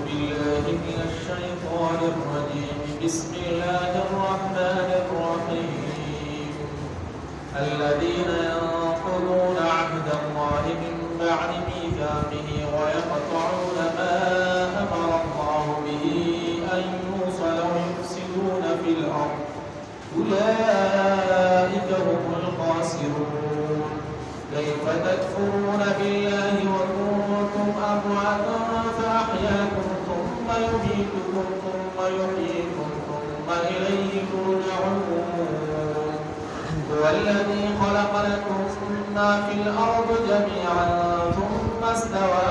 بالله من الشيطان الرجيم بسم الله الرحمن الرحيم الذين ينقضون عهد الله من بعد ميثاقه ويقطعون ما أمر الله به أن يوصل ويفسدون في الأرض أولئك هم الخاسرون كيف تكفرون بالله وكنتم أمواتا فأحياكم ثم يميتكم ثم يحييكم ثم إليه ترجعون هو الذي خلق لكم ما في الأرض جميعا ثم استوى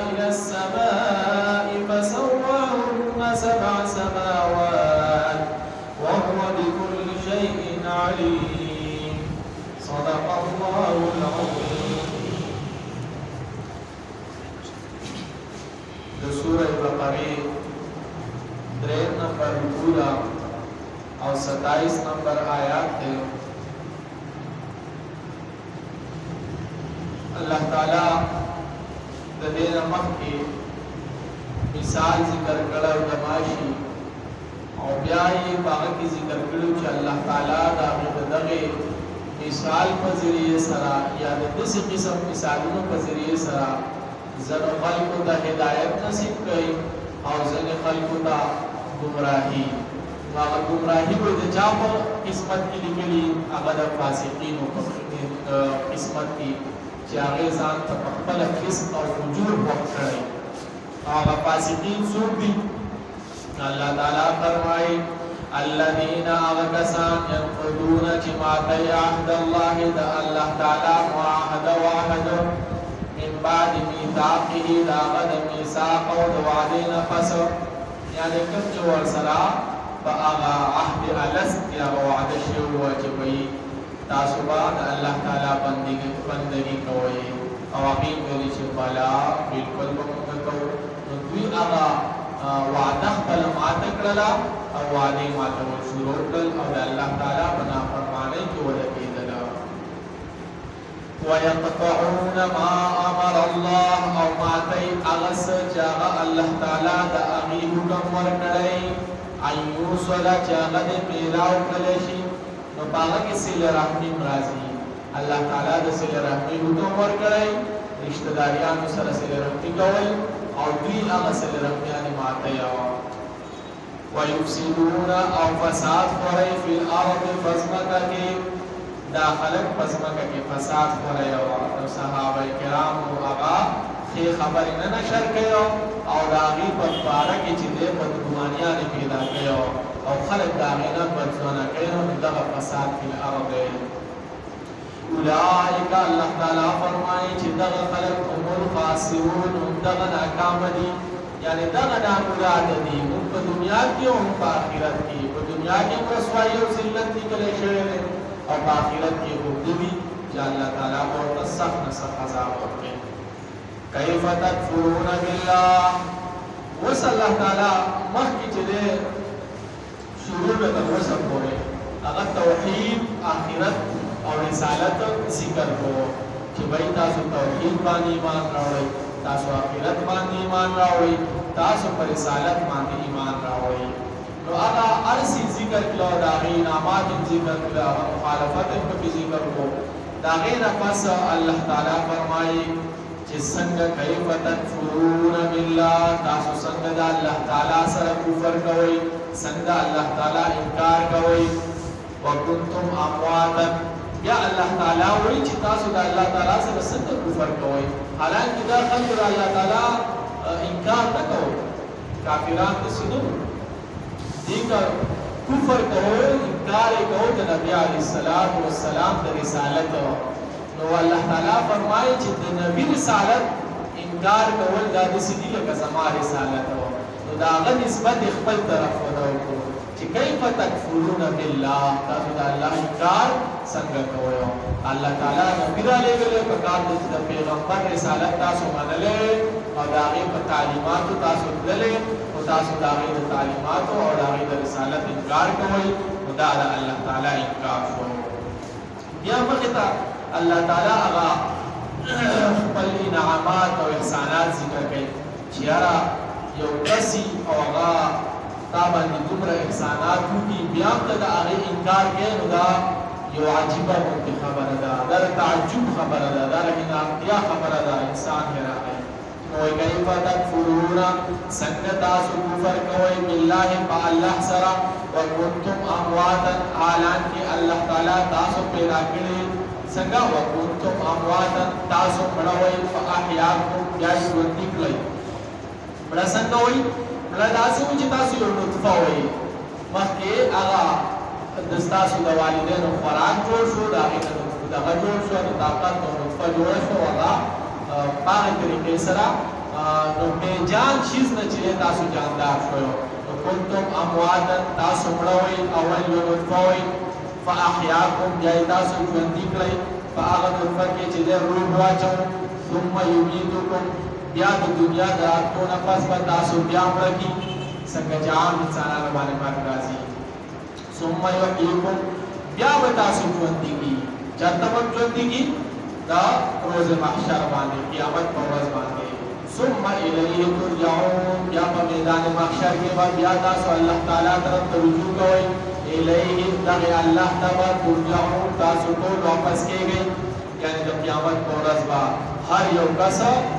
إلى السماء فسواهن سبع سماوات وهو بكل شيء عليم صدق الله العظيم. سورة بقرة 3 نمبر پورا اور 27 نمبر آیات ہے. اللہ تعالی د دې مخکې مثال ذکر کړو د ماشي او بیا یې باغ کې ذکر کړو چې الله تعالی دغه مثال په ذریعه سره یا د دې قسم مثالونو په ذریعه سره زن خلقو ته هدایت نصیب کړي او زن خلقو ته گمراهي. هغه گمراهي به د چا په قسمت کې لیکلي هغه د فاسقینو په قسمت کې چې هغه ځان ته خپل فسق او فجور وکړي. هغه فاسقین څوک دي؟ الله تعالی فرمایي الذين أغكسان ينقضون جماعتي عهد الله دا الله تعالى معاهد واحد من بعد ميثاقه دا غد ميثاق و وعدين فسر يعني كم جوار سرا فأغا عهد ألست يا وعد الشيء واجبي تاسبا دا الله تعالى بندگی کوئی اواقیم ولی چبالا بالکل بمکتو ندوی اغا وعده خپل ماته کړلا او وعده ماته شروع کړل او د الله تعالی بنا فرمانه کې ولګیدل. ويقطعون ما امر الله او ماته اغس جاء الله تعالی د اغي حکم ورکړی ايو صلا جاء د میلاو کړي شي نو باغ کې سیل رحمی راضي. الله تعالی د سیل رحمی حکم ورکړی رشتہ داریانو سره سیل رحمی کول او دوی هغه سره رحمیان ماته یو ويفسدون او فساد کوي په الارض فسمکه کې داخلك فسمکه کې فساد کوي او صحابه کرام او هغه خې خبر نه نشر کړي او داغي په باره کې چې د بدګمانیان پیدا کړي او خلک داغي نه بدځونه کوي نو دغه فساد په الارض. اولئک الله تعالی فرمایي چې دغه خلق هم الخاسرون دغه ناکام دي یعنی دغه نامراد دي په دنیا کې او په آخرت کې. په دنیا کې رسوایی او ذلت دي کله شوی او په آخرت کې وګړي چې الله تعالی ورته سخت عذاب ورکړي. کیف تکفرون بالله وصلی الله تعالی مخکې چې شروع به تاسو پورې هغه توحید آخرت اور رسالت ذکر کو چې بای تاسو توحید باندې ایمان راوړئ تاسو آخرت باندې ایمان راوړئ تاسو پر رسالت باندې ایمان راوړئ. نو هغه ارسی ذکر کړه دا غي نامات ذکر کړه مخالفت په ذکر کو دا غي نفس الله تعالی فرمایي چې څنګه کیف تکفرون بالله تاسو څنګه د الله تعالی سره کفر کوئ څنګه الله تعالی انکار کوئ وکنتم امواتا یا الله تعالی وایي چې تاسو د الله تعالی سره څنګه کفر کوئ حالانکه دا خلک د الله تعالی انکار نه کوي کافران دي سنو دي کفر کوي انکار کوي د نبی علیه السلام د رسالت. نو الله تعالی فرمایي چې د نبی رسالت انکار کول دا د سړي لکه زما رسالت نو دا غو نسبت خپل طرف ودو چې کیف تکفرون بالله تاسو د الله انکار څنګه کوئ. الله تعالی نبی را لېږلی په کار د پیغمبر رسالت تاسو منلې او د هغې په تعلیماتو تاسو تللې او تاسو د هغې د تعلیماتو او د هغې د رسالت انکار کوئ نو دا د الله تعالی انکار شو. بیا مخې ته الله تعالی هغه خپل انعامات او احسانات ذکر کوي چیارا یو کسی او هغه تا باندې دومره احسانات وکړي بیا هم ته د هغې انکار کوې نو دا یو عجیبه غوندې خبره ده دا د تعجب خبره ده دا د انعامتیا خبره ده انسان حیرانوي نو وایي کیف تکفرون څنګه تاسو کفر کوئ بالله په الله سره وکنتم امواتا حالانکې الله تعالی تاسو پیدا کړي څنګه وکنتم امواتا تاسو مړه وئ فاحیاکم بیا یې ژوندي کړئ مړه څنګه وئ مړه داسې وي چې تاسو یو نطفه وئ مخکې هغه ستاسو د والدینو خوراک جوړ شو د هغې نه دغه جوړ شو د طاقت او نطفه جوړه شو هغه په هغې طریقې سره نو بېجان شیز نه چې تاسو جاندار شوی نو کنتم امواتا تاسو مړه وئ اول یو نطفه وئ فاحیاکم بیا یې تاسو ژوندي کړئ په هغه نطفه کې چې دی روح واچوئ ثم یمیتکم بیا د دنیا د راتلو نه پس به تاسو بیا مړه کړي څنګه چې عام انسانانو باندې مرګ راځي ثم یحییکم بیا به تاسو ژوندي کړي چېرته به ژوندي کړي د روز محشر باندې قیامت په ورځ باندې ثم الیه ترجعون بیا په میدان محشر کې به بیا تاسو الله تعالی طرف ته رجوع کوئ الیه دغه الله ته به ترجعون تاسو ټول واپس کېږئ یعنې د قیامت په ورځ به هر یو کس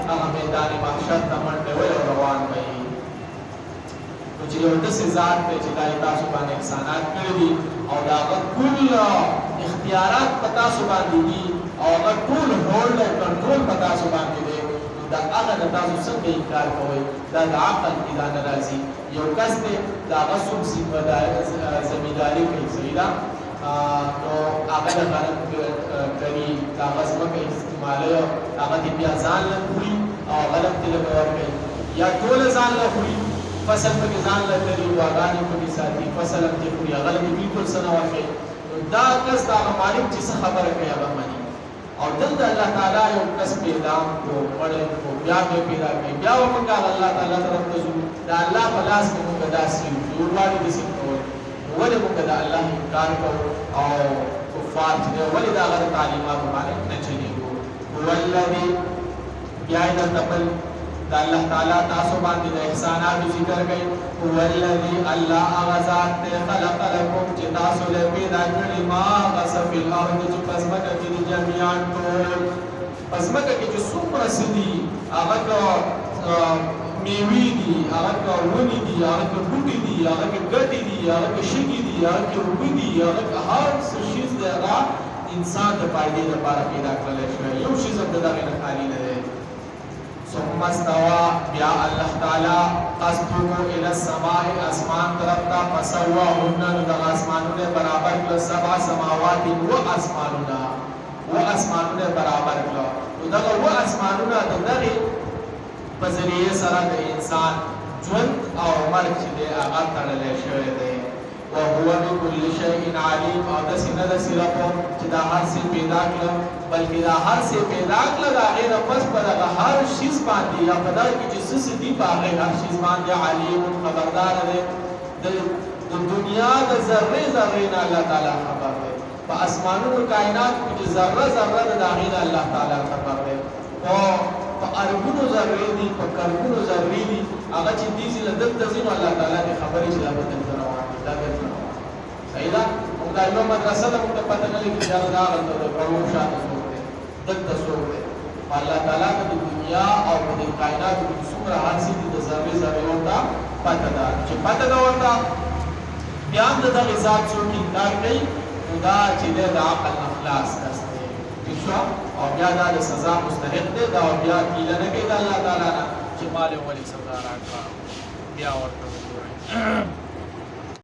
هغه میدان محشر ته منډې وهي او روان به وي نو چې یو داسې ذات دی چې دا یې تاسو باندې احسانات کړي دي او د هغه ټول اختیارات په تاسو باندې دي او هغه ټول هولډ او کنټرول په تاسو باندې دی نو د هغه نه تاسو څنګه انکار کوئ دا د عقل کې دا نه راځي یو کس دی د هغه څوک زمینداري کوي صحیح ده نو هغه د غنم کوي د هغه ځمکه استعمالوي هغه دې بیا ځان له خوري او هغه له ترې ورکوي یا ټوله ځان له خوري فصل پکې ځان له تري غواګانې پکې ساتي فصل هم دې خوري هغه له بالکل څه نه ورکوي نو دا کس د هغه مالک چې څه خبره کوي هغه مني او دلته الله تعالی یو کس پیدا کړو مړی کړو بیا به پیدا کوي بیا به موږ الله تعالی طرف ته ځو د الله په لاس کې موږ داسې یو چې ورواړي داسې کول ولې موږ د الله انکار کوو او کفار چې دی ولې د هغه تعلیماتو باندې نه چلېږو هو الذي بیا یې درته بل د الله تعالی تاسو باندې د احساناتو ذکر کوي هو الذي الله هغه ذات دی خلق لکم چې تاسو له پیدا کړي ما هغه فی الارض چې په ځمکه کې دي جمیعا ټول په ځمکه کې چې څومره څه دي هغه که میوې دي هغه که ونې دي هغه که بوټي دي هغه که ګټې دي هغه که شګې دي هغه که اوبه دي هغه که هر څه شیز دی هغه انسان د فایدې لپاره پیدا کړلی شوی یو شیز هم د دغې نه خالي نه دی ثم استوى بیا الله تعالی قصدو الى السماء اسمان طرف تا فسواهن د اسمانونه برابر کړ سبع سماوات و اسمانونه برابر کړ نو دغه و اسمانونه د دغه په ذریعه سره د انسان ژوند او مرګ چې دی هغه تړلی شوی دی وهو بكل شيء عليم او داسې نه ده صرف چې دا هر څه پیدا کړه بلکې دا هر څه پیدا کړه د هغې نه پس په دغه هر شیز باندې یا په دغه کې چې څه څه دي په هغې هر شیز باندې علیم خبردار دی د دنیا د ذرې ذرې نه الله تعالی خبر دی په اسمانونو کائنات کې چې ذره ذره ده د هغې نه الله تعالی خبر دی او په اربونو ذرې دي په کربونو ذرې دي هغه چې دي چې له دلته ځي نو الله تعالی دې خبرې چې دا به دلته روان دي دا دلته روان صحیح ده موږ دا یوه مدرسه ده موږ ته پته نه لګي چې دا هغلته د پړو شاته څوک دی دلته څوک دی الله تعالی ته د دنیا او په دې کائناتو کې څومره هر څه دي د ذرې ذرې ورته پته ده چې پته ده ورته بیا هم د دغې ذات څوک انکار کوي نو دا چې دی د عقل نه خلاص کس دی ٹھیک شو او بیا دا د سزا مستحق دی دا بیا کیله نه کوي د الله تعالی نه چې ما له ولې سزا راکړه بیا ورته وګورئ